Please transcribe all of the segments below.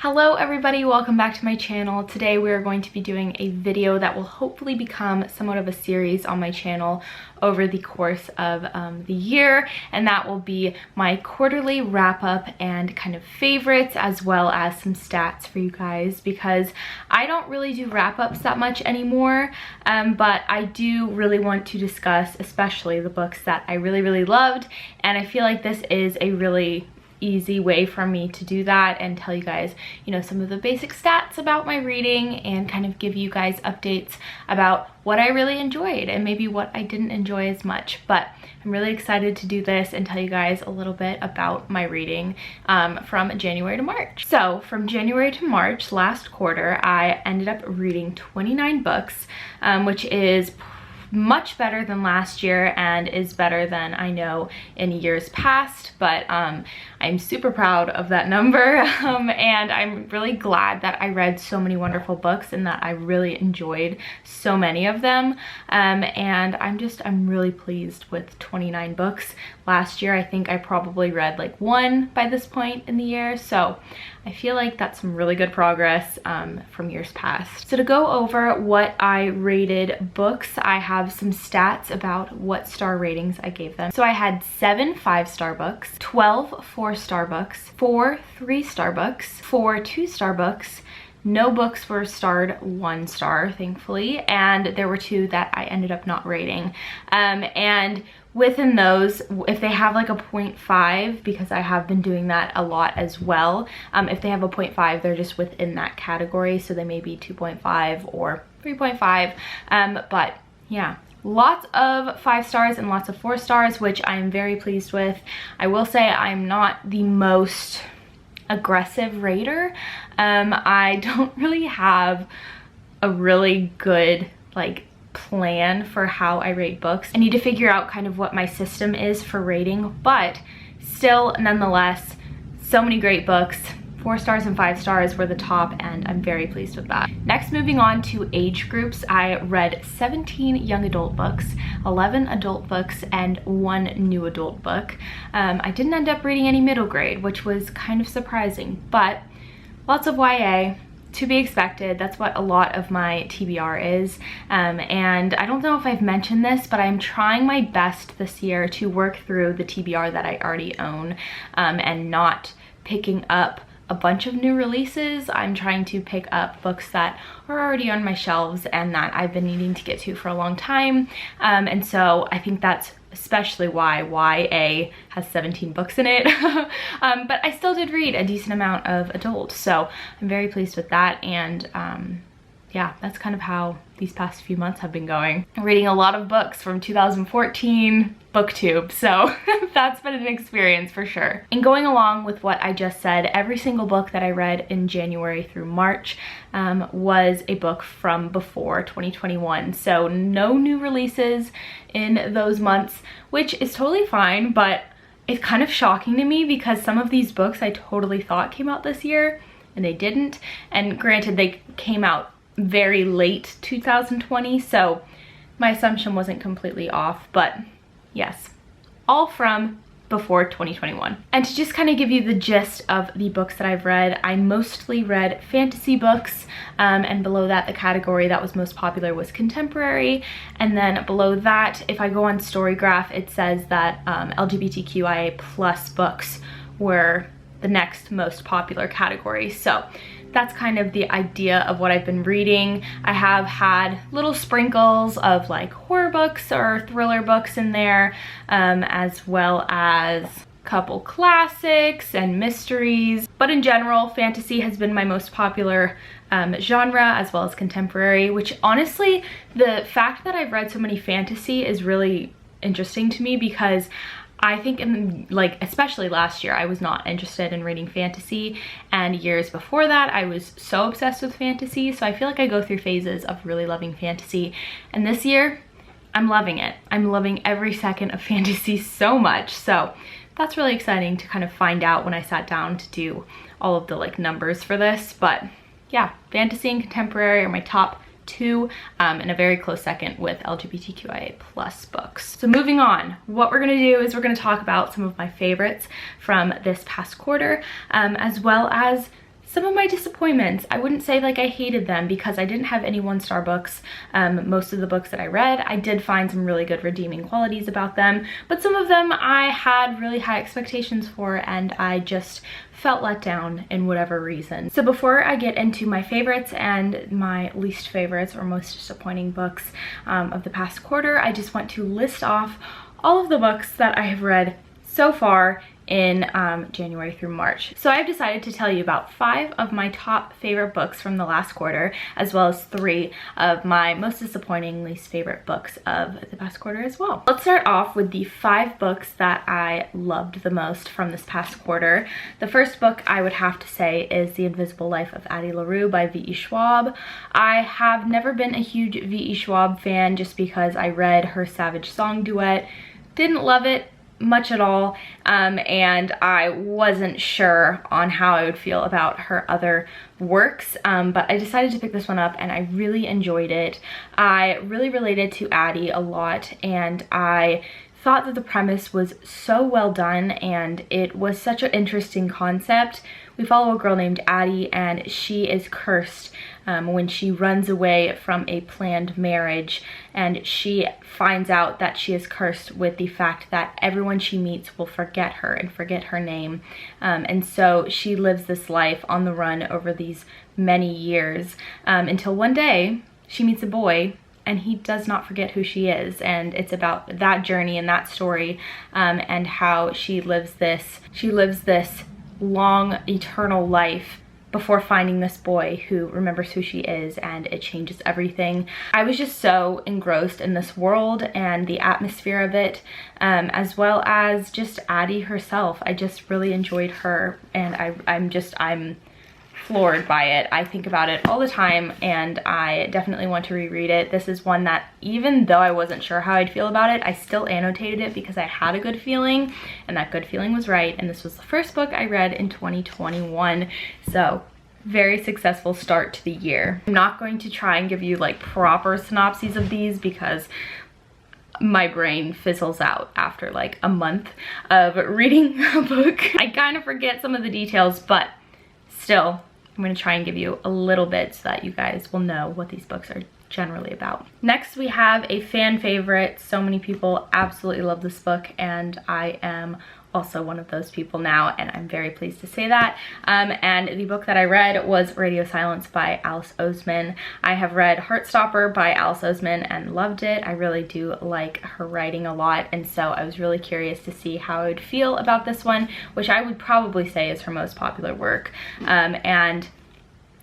Hello everybody, welcome back to my channel. Today we are going to be doing a video that will hopefully become somewhat of a series on my channel over the course of the year, and that will be my quarterly wrap up and kind of favorites, as well as some stats for you guys, because I don't really do wrap ups that much anymore, but I do really want to discuss especially the books that I really loved, and I feel like this is a really easy way for me to do that and tell you guys, you know, some of the basic stats about my reading and kind of give you guys updates about what I really enjoyed and maybe what I didn't enjoy as much. But I'm really excited to do this and tell you guys a little bit about my reading from January to March. So from January to March last quarter, I ended up reading 29 books, which is much better than last year and is better than I know in years past, but I'm super proud of that number, and I'm really glad that I read so many wonderful books and that I really enjoyed so many of them, and I'm really pleased with 29 books. Last year I think I probably read like one by this point in the year, so I feel like that's some really good progress from years past. So to go over what I rated books, I have some stats about what star ratings I gave them. So I had 7 5-star books, 12 4-star books, 4 3-star books, 4 2-star books. No books were starred 1 star, thankfully, and there were 2 that I ended up not rating. And within those, if they have like a 0.5, because I have been doing that a lot as well, if they have a 0.5, they're just within that category, so they may be 2.5 or 3.5, but yeah. Lots of 5 stars and lots of 4 stars, which I am very pleased with. I will say I'm not the most aggressive rater. I don't really have a really good like plan for how I rate books. I need to figure out kind of what my system is for rating, but still, nonetheless, so many great books. 4 stars and 5 stars were the top, and I'm very pleased with that. Next, moving on to age groups, I read 17 young adult books, 11 adult books, and 1 new adult book. I didn't end up reading any middle grade, which was kind of surprising, but lots of YA. To be expected. That's what a lot of my TBR is, and I don't know if I've mentioned this, but I'm trying my best this year to work through the TBR that I already own, and not picking up a bunch of new releases. I'm trying to pick up books that are already on my shelves and that I've been needing to get to for a long time, and so I think that's especially why YA has 17 books in it. But I still did read a decent amount of adult, so I'm very pleased with that, and yeah, that's kind of how these past few months have been going. I'm reading a lot of books from 2014 booktube, so that's been an experience for sure. And going along with what I just said, every single book that I read in January through March was a book from before 2021, so no new releases in those months, which is totally fine, but it's kind of shocking to me because some of these books I totally thought came out this year and they didn't, and granted they came out very late 2020, so my assumption wasn't completely off, but yes, all from before 2021. And to just kind of give you the gist of the books that I've read, I mostly read fantasy books, and below that the category that was most popular was contemporary, and then below that, if I go on Storygraph, it says that LGBTQIA plus books were the next most popular category. So that's kind of the idea of what I've been reading. I have had little sprinkles of like horror books or thriller books in there, as well as a couple classics and mysteries. But in general, fantasy has been my most popular genre, as well as contemporary, which honestly, the fact that I've read so many fantasy is really interesting to me, because I think especially last year, I was not interested in reading fantasy, and years before that I was so obsessed with fantasy, so I feel like I go through phases of really loving fantasy, and this year I'm loving it. I'm loving every second of fantasy so much, so that's really exciting to kind of find out when I sat down to do all of the like numbers for this. But yeah, fantasy and contemporary are my top 2, and a very close second with LGBTQIA plus books. So moving on, what we're gonna do is we're gonna talk about some of my favorites from this past quarter, as well as some of my disappointments. I wouldn't say like I hated them because I didn't have any 1-star books. Most of the books that I read, I did find some really good redeeming qualities about them, but some of them I had really high expectations for and I just felt let down in whatever reason. So before I get into my favorites and my least favorites or most disappointing books of the past quarter, I just want to list off all of the books that I have read so far in January through March. So I've decided to tell you about 5 of my top favorite books from the last quarter, as well as 3 of my most disappointing, least favorite books of the past quarter as well. Let's start off with the 5 books that I loved the most from this past quarter. The first book I would have to say is The Invisible Life of Addie LaRue by V.E. Schwab. I have never been a huge V.E. Schwab fan just because I read her Savage Song duet, didn't love it much at all, and I wasn't sure on how I would feel about her other works, but I decided to pick this one up and I really enjoyed it. I really related to Addie a lot, and I thought that the premise was so well done and it was such an interesting concept. We follow a girl named Addie and she is cursed when she runs away from a planned marriage, and she finds out that she is cursed with the fact that everyone she meets will forget her and forget her name, and so she lives this life on the run over these many years until one day she meets a boy and he does not forget who she is, and it's about that journey and that story, and how she lives this long eternal life before finding this boy who remembers who she is, and it changes everything. I was just so engrossed in this world and the atmosphere of it, as well as just Addie herself. I just really enjoyed her, and I'm floored by it. I think about it all the time and I definitely want to reread it. This is one that, even though I wasn't sure how I'd feel about it, I still annotated it because I had a good feeling, and that good feeling was right, and this was the first book I read in 2021. So very successful start to the year. I'm not going to try and give you like proper synopses of these because my brain fizzles out after like a month of reading a book. I kind of forget some of the details, but still, I'm going to try and give you a little bit so that you guys will know what these books are generally about. Next, we have a fan favorite. So many people absolutely love this book, and I am also one of those people now, and I'm very pleased to say that. And the book that I read was Radio Silence by Alice Oseman. I have read Heartstopper by Alice Oseman and loved it. I really do like her writing a lot, and so I was really curious to see how I would feel about this one, which I would probably say is her most popular work. And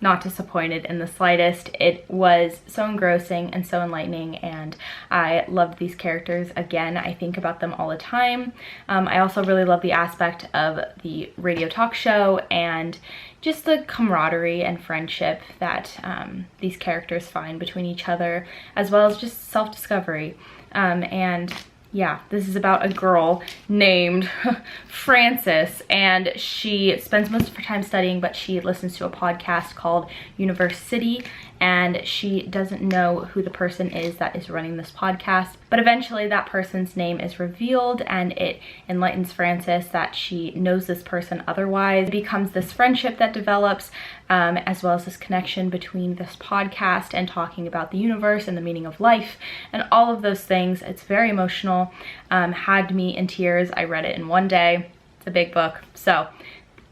not disappointed in the slightest. It was so engrossing and so enlightening, and I loved these characters. Again, I think about them all the time. I also really love the aspect of the radio talk show and just the camaraderie and friendship that these characters find between each other, as well as just self-discovery. And yeah, this is about a girl named Frances, and she spends most of her time studying, but she listens to a podcast called Universe City, and she doesn't know who the person is that is running this podcast. But eventually that person's name is revealed, and it enlightens Frances that she knows this person otherwise. It becomes this friendship that develops, as well as this connection between this podcast and talking about the universe and the meaning of life and all of those things. It's very emotional, had me in tears. I read it in one day. It's a big book, so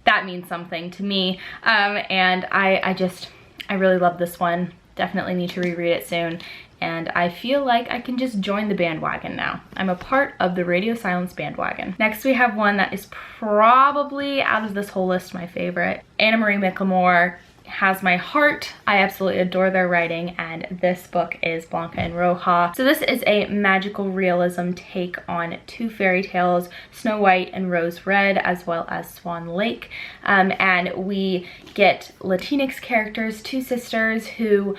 that means something to me. And I really love this one. Definitely need to reread it soon. And I feel like I can just join the bandwagon now. I'm a part of the Radio Silence bandwagon. Next, we have one that is probably, out of this whole list, my favorite. Anna Marie Michelmore has my heart. I absolutely adore their writing, and this book is Blanca and Roja. So this is a magical realism take on 2 fairy tales, Snow White and Rose Red, as well as Swan Lake. And we get Latinx characters, 2 sisters who,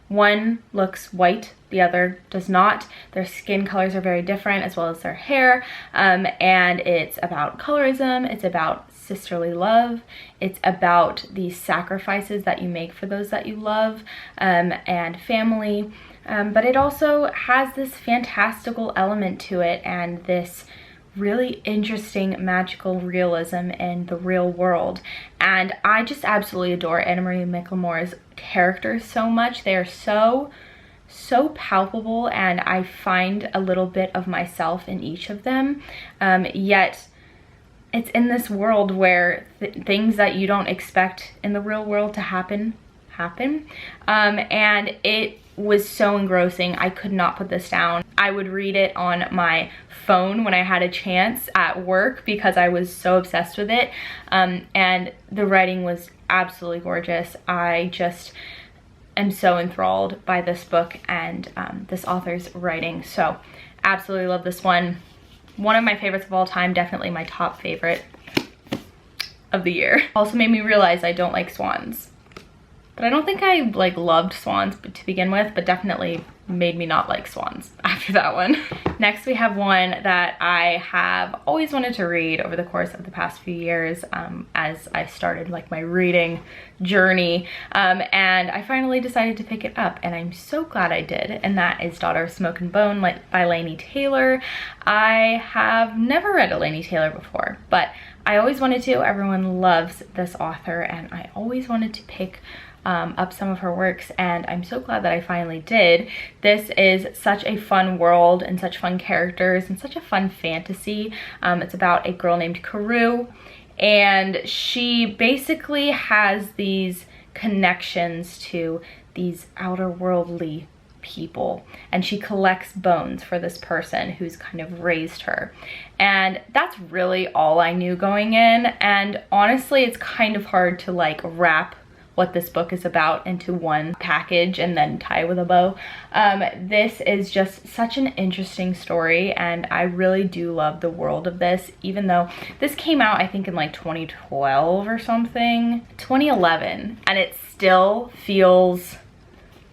one looks white, the other does not. Their skin colors are very different, as well as their hair. And it's about colorism, it's about sisterly love, it's about the sacrifices that you make for those that you love, and family. But it also has this fantastical element to it, and this really interesting magical realism in the real world. And I just absolutely adore Anna Maria McLemore's characters so much. They are so palpable, and I find a little bit of myself in each of them, yet it's in this world where things that you don't expect in the real world to happen. And it was so engrossing. I could not put this down. I would read it on my phone when I had a chance at work because I was so obsessed with it. And the writing was absolutely gorgeous. I just am so enthralled by this book and this author's writing. So absolutely love this one. One of my favorites of all time, definitely my top favorite of the year. Also made me realize I don't like swans. But I don't think I like loved swans to begin with, but definitely made me not like swans after that one. Next we have one that I have always wanted to read over the course of the past few years as I started like my reading journey, and I finally decided to pick it up, and I'm so glad I did, and that is Daughter of Smoke and Bone by Laini Taylor. I have never read a Laini Taylor before, but I always wanted to. Everyone loves this author, and I always wanted to pick up some of her works, and I'm so glad that I finally did. This is such a fun world and such fun characters and such a fun fantasy. It's about a girl named Karou, and she basically has these connections to these outer worldly people, and she collects bones for this person who's kind of raised her. And that's really all I knew going in, and honestly it's kind of hard to like wrap what this book is about into one package and then tie with a bow. This is just such an interesting story, and I really do love the world of this, even though this came out I think in like 2012 or something, 2011, and it still feels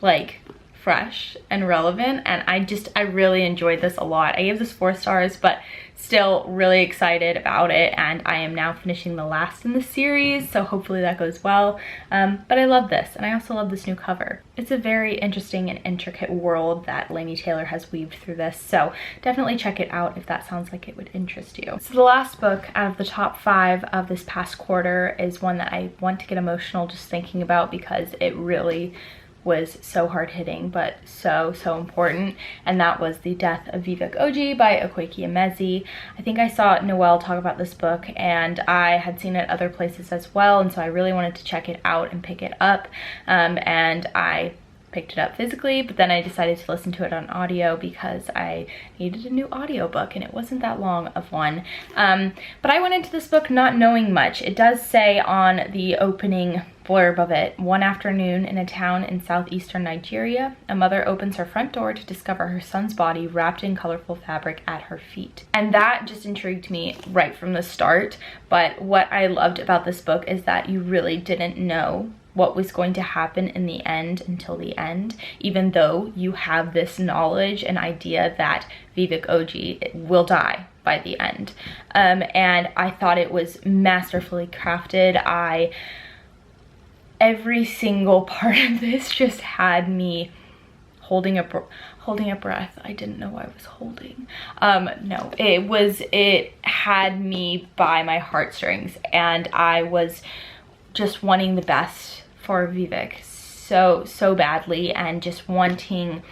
like fresh and relevant, and I really enjoyed this a lot. I gave this 4 stars, but still really excited about it, and I am now finishing the last in the series, so hopefully that goes well. But I love this, and I also love this new cover. It's a very interesting and intricate world that Laini Taylor has weaved through this, so definitely check it out if that sounds like it would interest you. So the last book out of the top 5 of this past quarter is one that I want to get emotional just thinking about because it really was so hard-hitting but so important, and that was The Death of Vivek Oji by Akwaeke Emezi. I think I saw Noelle talk about this book, and I had seen it other places as well, and so I really wanted to check it out and pick it up, and I picked it up physically, but then I decided to listen to it on audio because I needed a new audiobook, and it wasn't that long of one. But I went into this book not knowing much. It does say on the opening blurb of it, one afternoon in a town in southeastern Nigeria, a mother opens her front door to discover her son's body wrapped in colorful fabric at her feet. And that just intrigued me right from the start. But what I loved about this book is that you really didn't know what was going to happen in the end until the end, even though you have this knowledge and idea that Vivek Oji will die by the end. And I thought it was masterfully crafted. Every single part of this just had me holding a breath. I didn't know I was holding. No, it had me by my heartstrings, and I was just wanting the best for Vivek so badly, and just wanting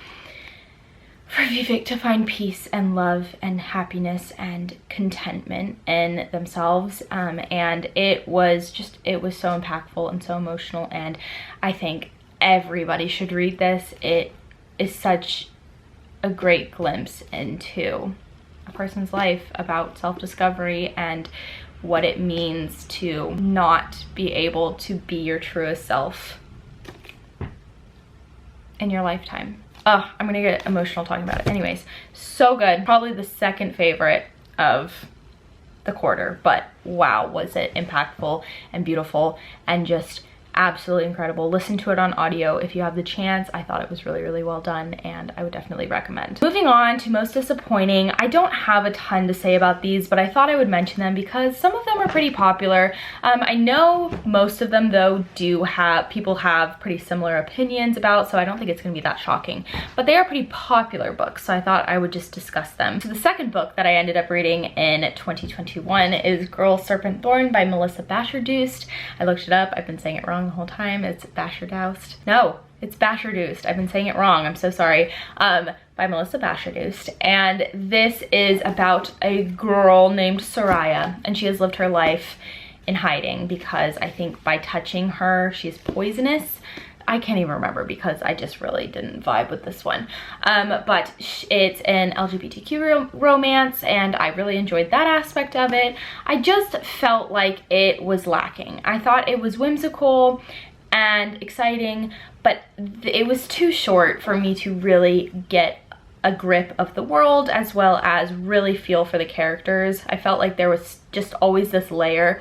for Vivek to find peace and love and happiness and contentment in themselves. And it was so impactful and so emotional, and I think everybody should read this. It is such a great glimpse into a person's life about self-discovery and what it means to not be able to be your truest self in your lifetime. Oh, I'm gonna get emotional talking about it. Anyways, so good. Probably the second favorite of the quarter, but wow, was it impactful and beautiful and just absolutely incredible. Listen to it on audio if you have the chance. I thought it was really, really well done, and I would definitely recommend. Moving on to most disappointing, I don't have a ton to say about these, but I thought I would mention them because some of them are pretty popular. I know most of them though people have pretty similar opinions about, so I don't think it's gonna be that shocking, but they are pretty popular books, so I thought I would just discuss them. So the second book that I ended up reading in 2021 is Girl, Serpent, Thorn by Melissa Bashardoust. I looked it up. I've been saying it wrong the whole time. It's Bashardoust. No, it's Bashardoust. I've been saying it wrong. I'm so sorry. By Melissa Bashardoust. And this is about a girl named Soraya, and she has lived her life in hiding because I think by touching her, she's poisonous. I can't even remember because I just really didn't vibe with this one. But it's an LGBTQ romance, and I really enjoyed that aspect of it. I just felt like it was lacking. I thought it was whimsical and exciting, but it was too short for me to really get a grip of the world as well as really feel for the characters. I felt like there was just always this layer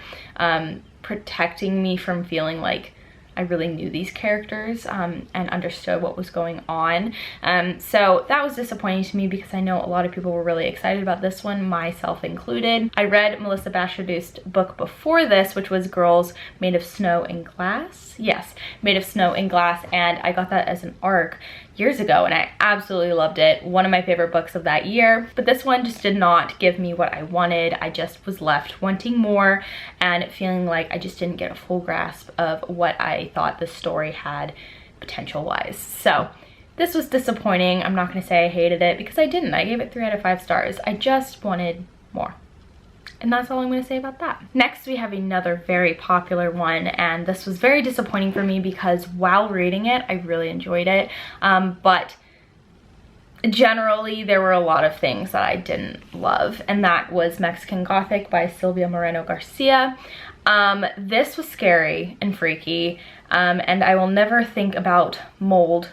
protecting me from feeling like I really knew these characters and understood what was going on. So that was disappointing to me because I know a lot of people were really excited about this one, myself included. I read Melissa Bashardoust's book before this, which was Girls Made of Snow and Glass. Yes, Made of Snow and Glass, and I got that as an ARC years ago and I absolutely loved it. One of my favorite books of that year, but this one just did not give me what I wanted. I just was left wanting more and feeling like I just didn't get a full grasp of what I thought the story had potential wise. So this was disappointing. I'm not gonna say I hated it because I didn't. I gave it 3 out of 5 stars. I just wanted more. And that's all I'm going to say about that. Next, we have another very popular one, and this was very disappointing for me because while reading it, I really enjoyed it. But generally, there were a lot of things that I didn't love, and that was Mexican Gothic by Silvia Moreno Garcia. This was scary and freaky, and I will never think about mold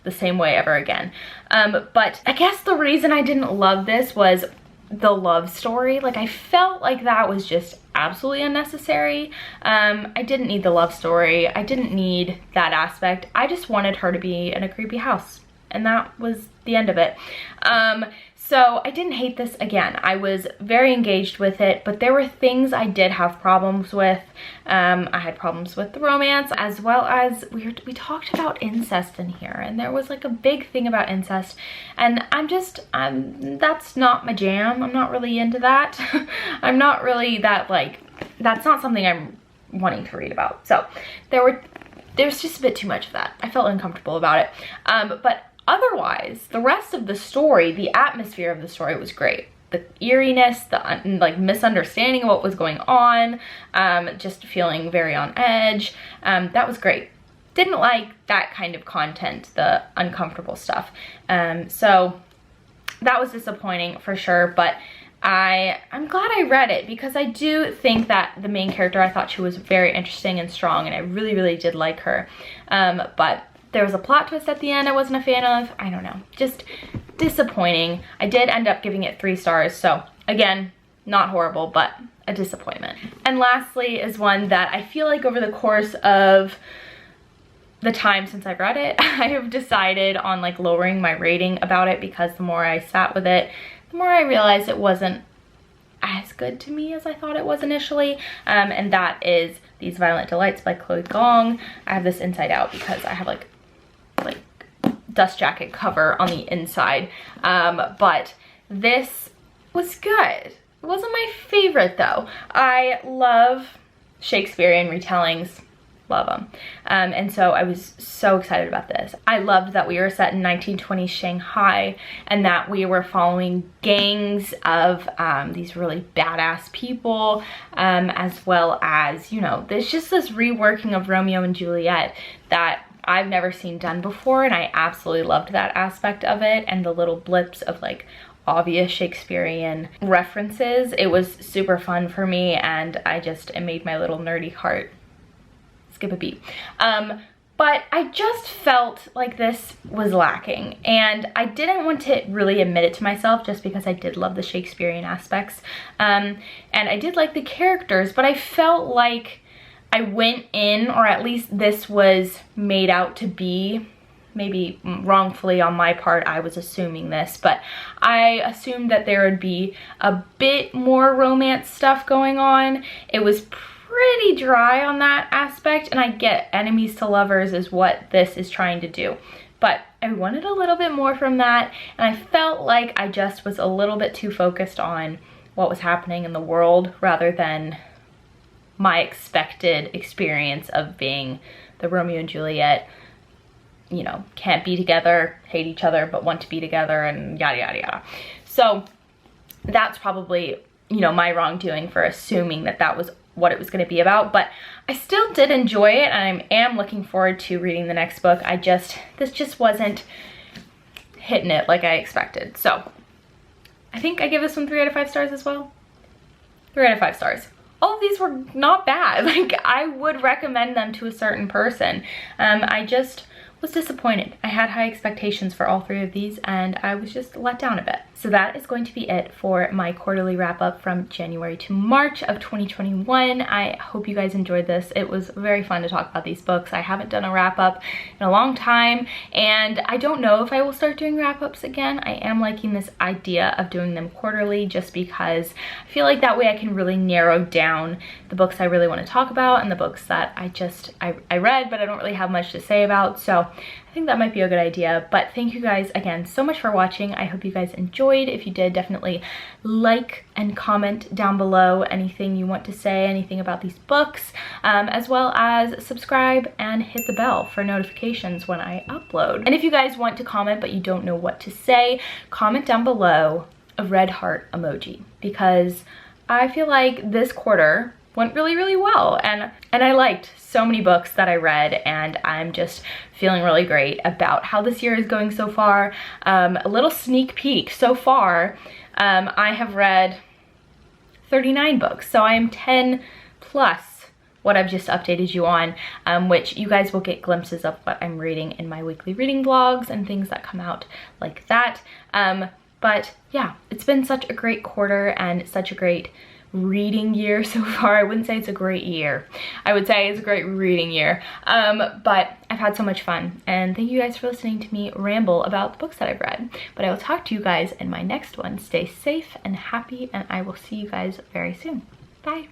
the same way ever again. But I guess the reason I didn't love this was the love story. Like, I felt like that was just absolutely unnecessary. I didn't need the love story. I didn't need that aspect. I just wanted her to be in a creepy house, and that was the end of it. So I didn't hate this again. I was very engaged with it, but there were things I did have problems with. I had problems with the romance, as well as we talked about incest in here, and there was like a big thing about incest, and that's not my jam. I'm not really into that. I'm not really that, like, that's not something I'm wanting to read about. So there's just a bit too much of that. I felt uncomfortable about it. But otherwise, the rest of the story, the atmosphere of the story was great. The eeriness, the like misunderstanding of what was going on, just feeling very on edge, that was great. Didn't like that kind of content, the uncomfortable stuff. So that was disappointing for sure, but I'm glad I read it because I do think that the main character, I thought she was very interesting and strong, and I really, really did like her. But there was a plot twist at the end I wasn't a fan of. I don't know, just disappointing. I did end up giving it 3 stars, so again, not horrible, but a disappointment. And lastly is one that I feel like over the course of the time since I've read it, I have decided on like lowering my rating about it because the more I sat with it, the more I realized it wasn't as good to me as I thought it was initially, and that is These Violent Delights by Chloe Gong. I have this inside out because I have like dust jacket cover on the inside, but this was good. It wasn't my favorite though. I love Shakespearean retellings, love them, and so I was so excited about this. I loved that we were set in 1920s Shanghai and that we were following gangs of these really badass people, as well as, you know, there's just this reworking of Romeo and Juliet that I've never seen done before, and I absolutely loved that aspect of it, and the little blips of like obvious Shakespearean references. It was super fun for me, and it made my little nerdy heart skip a beat. But I just felt like this was lacking, and I didn't want to really admit it to myself just because I did love the Shakespearean aspects, and I did like the characters, but I felt like I went in, or at least this was made out to be, maybe wrongfully on my part, I was assuming this, but I assumed that there would be a bit more romance stuff going on. It was pretty dry on that aspect, and I get enemies to lovers is what this is trying to do. But I wanted a little bit more from that, and I felt like I just was a little bit too focused on what was happening in the world rather than my expected experience of being the Romeo and Juliet, you know, can't be together, hate each other, but want to be together, and yada, yada, yada. So that's probably, you know, my wrongdoing for assuming that that was what it was going to be about, but I still did enjoy it, and I am looking forward to reading the next book. This just wasn't hitting it like I expected. So I think I give this one 3 out of 5 stars as well. 3 out of 5 stars. All of these were not bad. Like, I would recommend them to a certain person. I just was disappointed. I had high expectations for all 3 of these, and I was just let down a bit. So that is going to be it for my quarterly wrap up from January to March of 2021. I hope you guys enjoyed this. It was very fun to talk about these books. I haven't done a wrap up in a long time, and I don't know if I will start doing wrap ups again. I am liking this idea of doing them quarterly just because I feel like that way I can really narrow down the books I really want to talk about and the books that I read but I don't really have much to say about. So I think that might be a good idea. But thank you guys again so much for watching. I hope you guys enjoyed. If you did, definitely like and comment down below anything you want to say, anything about these books, as well as subscribe and hit the bell for notifications when I upload. And if you guys want to comment but you don't know what to say, comment down below a red heart emoji, because I feel like this quarter went really, really well, and I liked so many books that I read, and I'm just feeling really great about how this year is going so far. A little sneak peek so far, I have read 39 books, so I am 10 plus what I've just updated you on, which you guys will get glimpses of what I'm reading in my weekly reading vlogs and things that come out like that. But yeah, it's been such a great quarter and such a great reading year so far. I wouldn't say it's a great year. I would say it's a great reading year. But I've had so much fun, and thank you guys for listening to me ramble about the books that I've read. But I will talk to you guys in my next one. Stay safe and happy, and I will see you guys very soon. Bye.